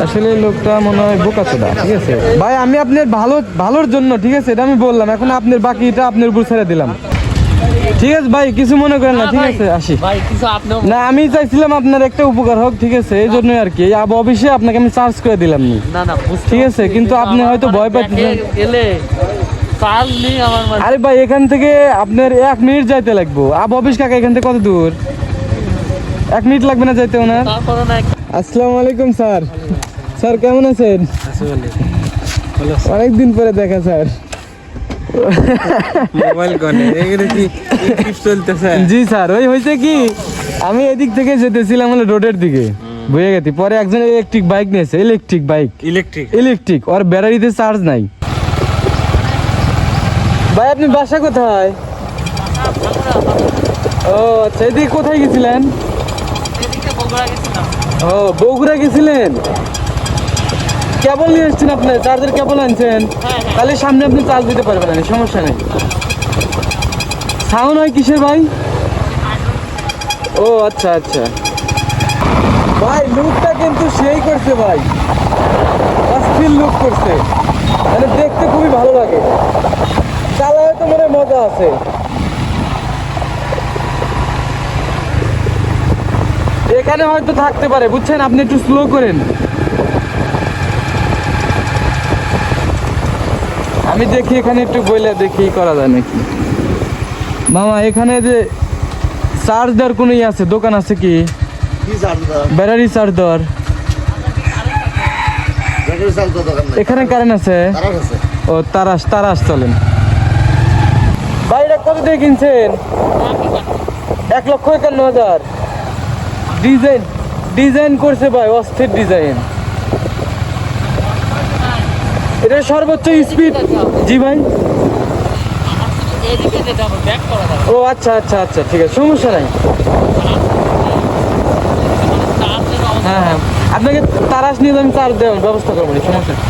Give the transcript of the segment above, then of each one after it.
আসলে লোকটা মনে হয় বোকাচোদা, ঠিক আছে ভাই। আমি আপনার ভালোর জন্য, ঠিক আছে, এটা আমি বললাম। এখন আপনার বাকিটা আপনার উপর ছেড়ে দিলাম, ঠিক আছে ভাই? কিছু মনে করেন না, ঠিক আছে? আসি না, আমি চাইছিলাম আপনার একটা উপকার হোক, ঠিক আছে? এই জন্যই আর কি অফিসে আপনাকে আমি চার্জ করে দিলাম নি, ঠিক আছে? কিন্তু আপনি হয়তো ভয় পাচ্ছেন। আরে ভাই, এখান থেকে আপনার 1 মিনিট যাইতে লাগবো। অফিস কাকা এখান থেকে কত দূর? 1 মিনিট লাগবে না যাইতে ওনার? আসসালামু আলাইকুম স্যার। স্যার কেমন আছেন? অনেকদিন পরে দেখা স্যার। মোবাইল কোনে এগুলো কি টিপ চলতেছে? জি স্যার, ওই হয়েছে কি, আমি এদিক থেকে যেতেছিলাম হলো রোডের দিকে, বুঝে গেছি। পরে একজন ইলেকট্রিক বাইক নিয়েছে, ইলেকট্রিক ওর ব্যাটারিতে চার্জ নাই। ভাই আপনি বাসা কোথায়? ও আচ্ছা, এদিকে কোথায় গেছিলেন? ও বগুড়া গেছিলেন। কেবল নিয়ে এসছেন আপনার, চার্জের কেবল আনছেন? তাহলে সামনে আপনি চার্জ দিতে পারবেন না, সমস্যা নেই। সাউন্ড হয় কিসের ভাই? ও আচ্ছা আচ্ছা। ভাই লুকটা কিন্তু সেই করছে ভাই, অস্থির লুক করছে, মানে দেখতে খুবই ভালো লাগে। চালায় তো মনে মজা আছে। এখানে হয়তো থাকতে পারে, বুঝছেন? আপনি একটু স্লো করেন। আমি দেখি এখানে একটু বইলে দেখি করা যায় নাকি। মামা এখানে যে চার্জ দেওয়ার কোনো ইয়ে আছে, দোকান আছে কি? ব্যাটারি চার্জ দেওয়ার এখানে কারেন্ট আছে? ও তারাস চলেন। ভাই এটা কত দিয়ে কিনছেন? 1,51,000। ডিজাইন করছে ভাই, অস্থির ডিজাইন। এটা সর্বোচ্চ স্পিড। জি ভাই। ও আচ্ছা আচ্ছা আচ্ছা, ঠিক আছে, সমস্যা নাই। হ্যাঁ হ্যাঁ, আপনাকে তারাস নিয়ে আমি চার্জ দেওয়ার ব্যবস্থা করবো, সমস্যা নেই।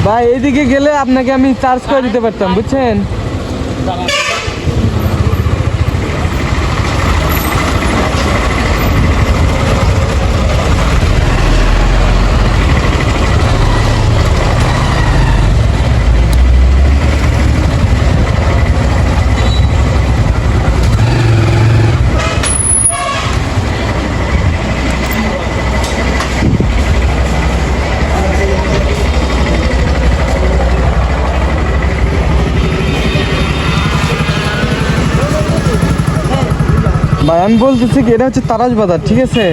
ভাই এইদিকে গেলে আপনাকে আমি চার্জ করে দিতে পারতাম, বুঝছেন? ভাই আমি বলতেছি কি, এটা হচ্ছে তারাস বাজার, ঠিক আছে?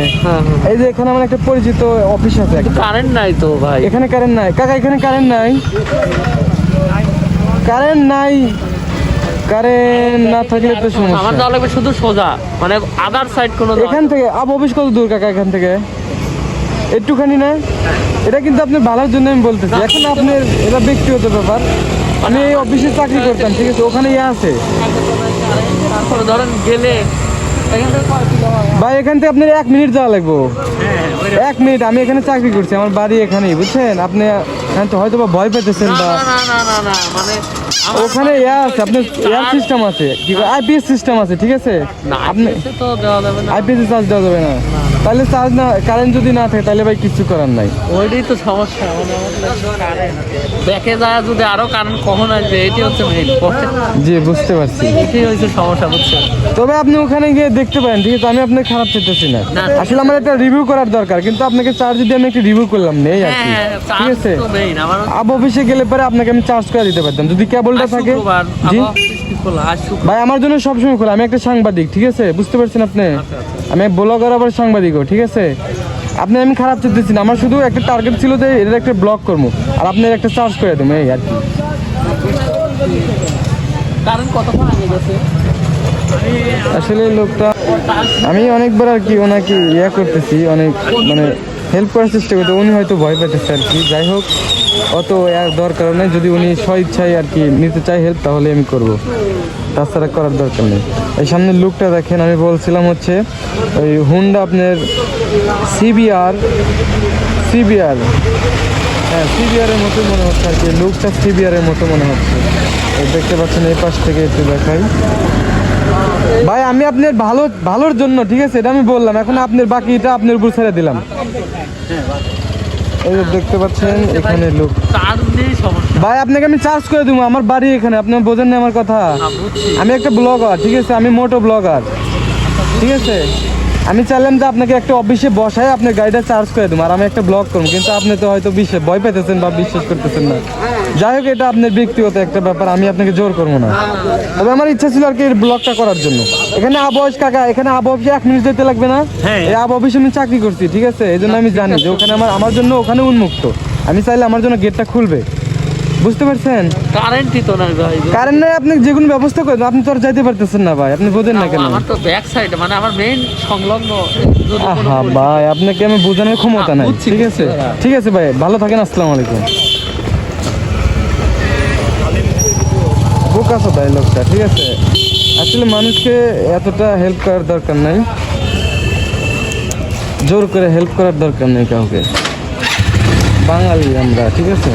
এই যে এখানে আমার একটা পরিচিত অফিস আছে। কারেন্ট নাই তো ভাই এখানে? কারেন্ট নাই কাকা, এখানে কারেন্ট নাই। কারেন্ট না থাকলে তো সমস্যা। আমার যাওয়া লাগবে শুধু সোজা, মানে আদার সাইড কোনো। এখান থেকে অফিস কত দূর কাকা? এখান থেকে একটুখানি না? এটা কিন্তু আপনার ভালোর জন্য আমি বলতেছি। এখন আপনার এটা ব্যক্তিগত ব্যাপার। আমি এই অফিসে চাকরি করতাম, ঠিক আছে? ওখানে ইয়ে আছে ধরেন গেলে ভাই, এখান থেকে আপনার 1 মিনিট যাওয়া লাগবো। 1 মিনিট। আমি এখানে চাকরি করছি, আমার বাড়ি এখানেই, বুঝছেন? আপনি হয়তো বা ভয় পেতেছেন বা মানে ওখানে ইয়া আছে, আপনার এয়ার সিস্টেম আছে, কি আইপিএস সিস্টেম আছে, ঠিক আছে? আপনি আইপিএস চার্জ দেওয়া যাবে না। তাহলে চার্জ না, কারেন্ট যদি না থাকে তাহলে ভাই কিছু করার নাই। ওইটাই তো সমস্যা। দেখে যায় যদি আরো কারেন্ট কখন আসবে, এটি হচ্ছে মেইন। জি বুঝতে পারছি, এটাই হচ্ছে সমস্যা, বুঝছেন? তবে আপনি ওখানে গিয়ে দেখতে পারেন, ঠিক আছে? আমি আপনাকে খারাপ চাইতেছি না, আসলে আমার একটা রিভিউ করার দরকার, কিন্তু আপনাকে চার্জ দিয়ে আমি একটা রিভিউ করলাম নেই আর কি, ঠিক আছে? অফিসে গেলে পরে আপনাকে আমি চার্জ করে দিতে পারতাম যদি কেবলটা থাকে। জি ভাই, আমার জন্য সবসময় খোলা। আমি একটা সাংবাদিক, ঠিক আছে? বুঝতে পারছেন আপনি? আমি ব্লগার আবার সাংবাদিকও, ঠিক আছে? আপনি আমি খারাপ চাইতেছি না, আমার শুধু একটা টার্গেট ছিল যে এর একটা ব্লগ করবো আর আপনার একটা চার্জ করে দেবো, এই আর কি। আসলে লোকটা, আমি অনেকবার আর কি ওনাকে ইয়া করতেছি, অনেক মানে হেল্প করার চেষ্টা করতে, উনি হয়তো ভয় পেতেছে আর কি। যাই হোক, অত দরকার নেই। যদি উনি স্বইচ্ছায় আর কি নিতে চায় হেল্প, তাহলে আমি করব, তাছাড়া করার দরকার নেই। এই সামনের লুকটা দেখেন। আমি বলছিলাম হচ্ছে ওই হুন্ডা আপনার সিবিআর, হ্যাঁ সিবিআরের মতো মনে হচ্ছে আর কি। লুকটা সিবিআরের মতো মনে হচ্ছে। দেখতে পাচ্ছেন এই পাশ থেকে একটু দেখাই। আপনার ভালোর জন্য, ঠিক আছে, এটা আমি বললাম। এখন আপনার বাকিটা আপনার উপর ছেড়ে দিলাম। এই যে দেখতে পাচ্ছেন এখানে লোক। চার্জ নেই সমস্যা। ভাই আপনাকে আমি চার্জ করে দেবো, আমার বাড়ি এখানে, আপনি বোঝেন না আমার কথা। বুঝছি। আমি একটা ব্লগার, ঠিক আছে, আমি মোটো ব্লগার, ঠিক আছে। আমি চাইলাম যে আপনাকে একটা অফিসে বসায় আপনার গাড়িটা চার্জ করে দেবো, আর আমি একটা ব্লগ করবো, কিন্তু আপনি তো হয়তো ভয় পেতেছেন বা বিশ্বাস করতেছেন না। যাই হোক, এটা আপনার ব্যক্তিগত একটা ব্যাপার, আমি আপনাকে জোর করবো না। তবে আমার ইচ্ছা ছিল আর কি ব্লগটা করার জন্য। এখানে আবহাওয়া কাকা, এখানে আবহাওয়া 1 মিনিট যেতে লাগবে না। হ্যাঁ। এই আবহাওয়া অফিসে আমি চাকরি করছি, ঠিক আছে, এই জন্য আমি জানি যে ওখানে আমার জন্য ওখানে উন্মুক্ত। আমি চাইলে আমার জন্য গেটটা খুলবে, বুঝতে পারছেন। কারেন্টই তো নাই ভাই। কারণ নাই, আপনি যে কোনো ব্যবস্থা করেন, আপনি তো আর যাইতে পারতেছেন না ভাই, আপনি বোঝেন না কেন। আমার তো ব্যাক সাইড, মানে আমার মেইন সংলগ্ন। আহা ভাই, আপনাকে আমি বোঝানোর ক্ষমতা নাই, বুঝছি, ঠিক আছে, বুঝছি। ঠিক আছে ভাই, ভালো থাকেন, আসসালামু আলাইকুম। বোকা আছে ভাই লোকটা, ঠিক আছে। আসলে মানুষকে এতটা হেল্প করার দরকার নাই, জোর করে হেল্প করার দরকার নেই কাউকে। বাঙালি আমরা, ঠিক আছে।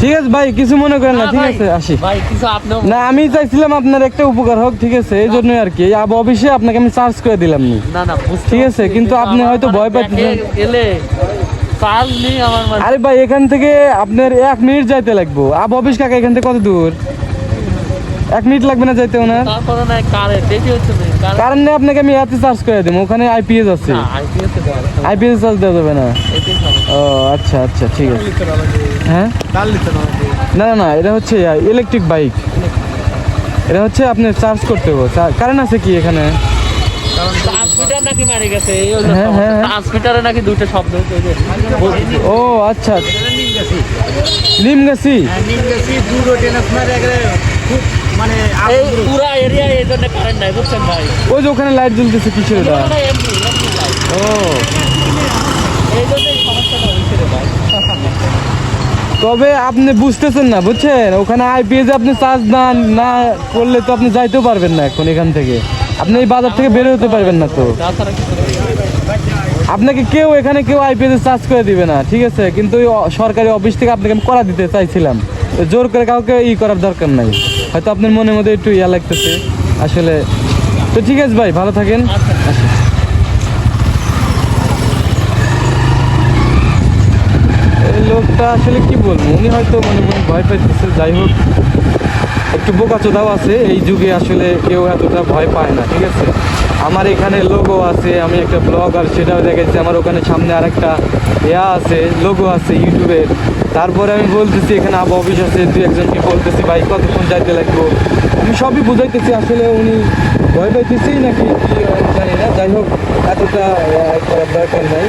ঠিক আছে ভাই, কিছু মনে করেন না, ঠিক আছে, আসি। ভাই কিছু আপনিও না, আমি চাইছিলাম আপনার একটা উপকার হোক, ঠিক আছে, এই জন্যই আর কি। এই অফিসে আপনাকে আমি চার্জ করে দিলাম নি, না না বুঝতে ঠিক আছে, পারছি, কিন্তু আপনি আমার হয়তো মানে ভয় পাচ্ছেন। এলে চার্জ নেই আমার মানে। আরে ভাই, এখান থেকে আপনার 1 মিনিট যাইতে লাগবো। অফিস কাকা এখান থেকে কত দূর? 1 মিনিট লাগবে না যাইতে ওনার। তারপরে না কারেন্ট, এটি হচ্ছে main, কারণ নেই, আপনাকে আমি এতে চার্জ করে দেবো, ওখানে আইপিএস আছে। না আইপিএস এ দেওয়া আছে। আইপিএস চার্জ দেওয়া যাবে না। এটাই সমস্যা। ও আচ্ছা আচ্ছা, ঠিক আছে। হ্যাঁ, কার লিখতে না হবে? না না না, এটা হচ্ছে ইলেকট্রিক বাইক। এটা হচ্ছে আপনার চার্জ করতে হবে। কারেন্ট আছে কি এখানে? কারণ ট্রান্সমিটার নাকি মারা গেছে, এই হলো হ্যাঁ, সমস্যা। হ্যাঁ। ট্রান্সমিটারে নাকি দুটো শব্দ হচ্ছে, ওই যে বলছি। ও আচ্ছা, নিমগাছি। এই পুরা এরিয়া এই জন্য কারেন্ট নাই, বুঝছেন ভাই। ওই যে ওখানে লাইট জ্বলতেছে, কিসের এটা? ওটা এমনি লাইট। ও, এই জন্যই সমস্যাটা হয়েছে রে ভাই। তবে আপনি বুঝতেছেন না, বুঝছেন, ওখানে আইপিএস আপনি চার্জ না করলে তো আপনি যাইতেও পারবেন না এখন এখান থেকে। আপনি এই বাজার থেকে বের হতে পারবেন না তো। তাছাড়া কিছু নেই। আপনাকে এখানে কেউ আইপিএস চার্জ করে দিবে না, ঠিক আছে, কিন্তু ওই সরকারি অফিস থেকে আপনাকে আমি করা দিতে চাইছিলাম। তো জোর করে কাউকে করার দরকার নাই। হয়তো আপনার মনের মধ্যে একটু লাগতেছে আসলে। তো ঠিক আছে ভাই, ভালো থাকেন। আসি। এই লোকটা আসলে কি বলবো, উনি হয়তো মনে মনে ভয় পাইতেছে। যাই হোক, একটু বোকাচোদাও আছে এই যুগে, আসলে কেউ এতটা ভয় পায় না, ঠিক আছে। আমার এখানে লোগো আছে, আমি একটা ব্লগার, সেটাও দেখেছি। আমার ওখানে সামনে আরেকটা আছে, লোগো আছে ইউটিউবের। তারপরে আমি বলতেছি এখানে অফিস আছে, 2-1জনকে বলতেছি ভাই কতক্ষণ যাইতে লাগবো, আমি সবই বুঝাইতেছি। আসলে উনি ভয় পাইতেছেই নাকি কি আমি জানি না। যাই হোক, এতটা করার দরকার নাই,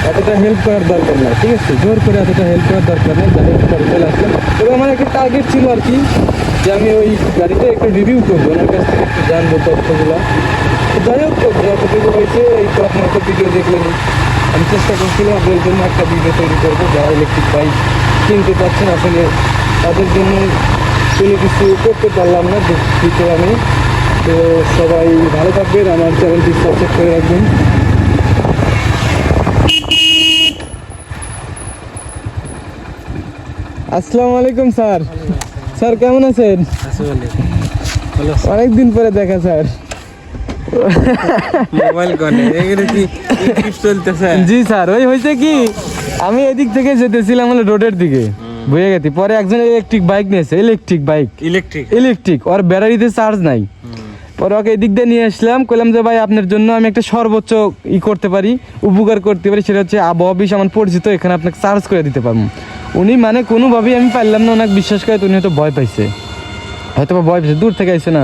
এতটা হেল্প করার দরকার নাই, ঠিক আছে, জোর করে এতটা হেল্প করার দরকার নেই। যাই হোক, পরে চলে আসলাম। তবে আমার একটা টার্গেট ছিল আর কি, যে আমি ওই গাড়িটা একটু রিভিউ করবো, ওনার কাছ থেকে একটু জানবো তথ্যগুলো। যাই হোক, যতটুকু হয়েছে এই তো আপনার একটা ভিডিও দেখলেন। আমি চেষ্টা করছিলাম আপনাদের জন্য একটা ভিডিও তৈরি করবো, যারা ইলেকট্রিক বাইক কিনতে পারছেন, আসলে তাদের জন্য কোনো কিছু করতে পারলাম না, দুঃখিত আমি। তো সবাই ভালো থাকবেন, আমার চ্যানেলটি সাবস্ক্রাইব করে রাখবেন। আসসালামু আলাইকুম স্যার। স্যার কেমন আছেন? অনেকদিন পরে দেখা স্যার। মোবাইল কোনে এগুলো কি টিপস চলতেছে? জি স্যার, ওই হয়েছে কি, আমি এদিক থেকে যেতেছিলাম হলো রোডের দিকে, বুঝে গেছি। পরে একজন ইলেকট্রিক বাইক নিয়েছে, ইলেকট্রিক বাইক, ইলেকট্রিক, ওর ব্যাটারিতে চার্জ নাই। পরে ওকে এদিক দিয়ে নিয়ে আসলাম, কইলাম যে ভাই আপনার জন্য আমি একটা সর্বোচ্চ করতে পারি, উপকার করতে পারি, সেটা হচ্ছে আবহাওয়া অফিস আমার পরিচিত, এখানে আপনাকে চার্জ করে দিতে পারবো। উনি মানে কোনোভাবেই আমি পারলাম না ওনাকে বিশ্বাস করে। উনি হয়তো ভয় পাইছে, ভয় পাইছে, দূর থেকে আইসে না,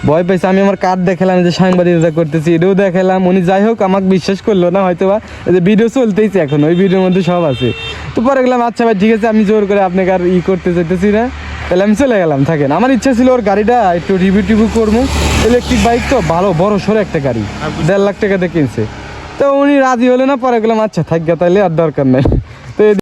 ভয় পাইছে। আমি আমার কার্ড দেখালাম যে সাংবাদিকতা করতেছি, এটাও দেখালাম। উনি যাই হোক আমাকে বিশ্বাস করলো না হয়তো বা, যে ভিডিও চলতেইছে এখন, ওই ভিডিওর মধ্যে সব আছে। তো পরে গেলাম, আচ্ছা ভাই ঠিক আছে, আমি জোর করে আপনাকে আর করতে চাইতেছি না, তাহলে আমি চলে গেলাম, থাকেন। আমার ইচ্ছা ছিল ওর গাড়িটা একটু রিভিউ করবো, ইলেকট্রিক বাইক তো ভালো বড় সড়ো একটা গাড়ি, 1.5 লাখ টাকা দিয়ে কিনছে। তো উনি রাজি হলো না। পরে গেলাম, আচ্ছা থাক গা, তাইলে আর দরকার নাই।